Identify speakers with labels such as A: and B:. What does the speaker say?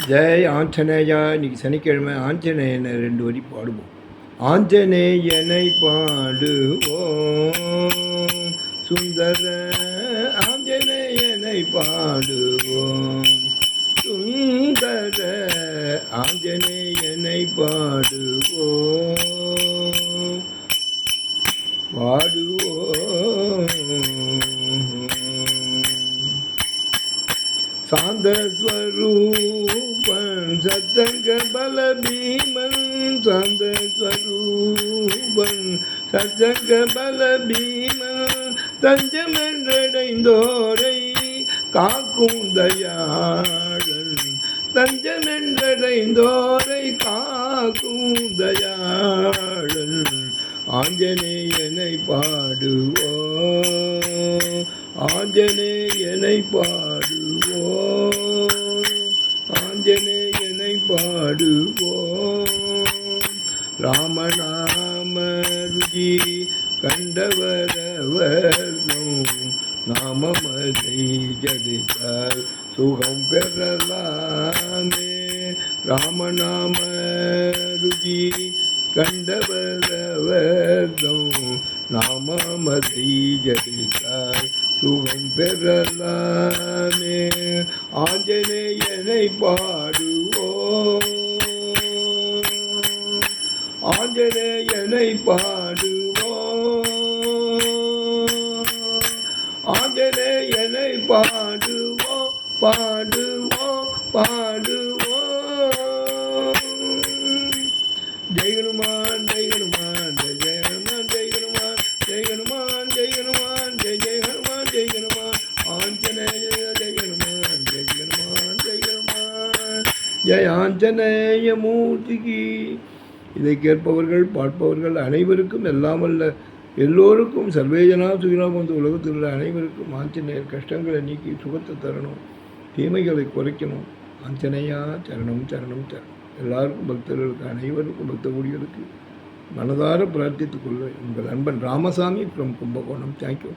A: ஜெய் ஆஞ்சநேயா. இன்னைக்கு சனிக்கிழமை ஆஞ்சநேயனை 2 வரி பாடுவோம். ஆஞ்சநேயனை பாடுவோம், சுந்தர ஆஞ்சநேயனை பாடுவோம், சுந்தர ஆஞ்சநேயனை பாடுவோம், சாந்தஸ்வரூபன் சத்தங்க பல பீமன், சாந்தஸ்வரூபன் சத்தங்க பல பீமன், தஞ்சமென்றடைந்தோரை காக்கும் தயாளன், தஞ்சமென்றடைந்தோரை காக்கும் தயாளன், ஆஞ்சநேயனை பாடுவோம், ஆஞ்சநேயனை பாடுவோம், ஆஞ்சநேயனை பாடுவோம். ராமநாம ருஜி கண்டவரவர்தம், நாமமதை ஜதித்தால் சுகம் பெறலாமே. ராமநாம ருஜி கண்டவரவர்தம், நாமமதை ஜதித்தால் சுகம் பெறலாமே. ஆஞ்சநேயனை பாடுவோம், ஆஞ்சநேயனை பாடுவோம், ஆஞ்சநேயனை பாடுவோம், பாடுவோம், பாடுவோம். ஜெய் ஹனுமான், ஜெய் ஹனுமான், ஜெய் ஜெய் ஹனுமான், ஜெய் ஹனுமான், ஜெய் ஹனுமான், ஜெய் ஹனுமான், ஜெய் ஜெய் ஹனுமான், ஜெய் ஹனுமான், ஆஞ்சநேய ஜெய் ஹனுமான், ஜெய் ஹனுமான், ஜெய் ஹனுமான், ஜெய் ஆஞ்சநேய மூர்த்திக்கு. இதை கேட்பவர்கள் பார்ப்பவர்கள் அனைவருக்கும் எல்லாமல்ல எல்லோருக்கும் சர்வேஜனா சுகினா போன்ற உலகத்தில் உள்ள அனைவருக்கும் ஆஞ்சநேயர் கஷ்டங்களை நீக்கி சுகத்தை தரணும், தீமைகளை குறைக்கணும். ஆஞ்சநேயா சரணம் சரணம் சரணம். எல்லாருக்கும் பக்தர்களுக்கு அனைவருக்கும் பக்த ஊழியருக்கு மனதார பிரார்த்தித்துக் கொள்ள உங்கள் அன்பன் ராமசாமி ஃப்ரம் கும்பகோணம். தேங்க்யூ.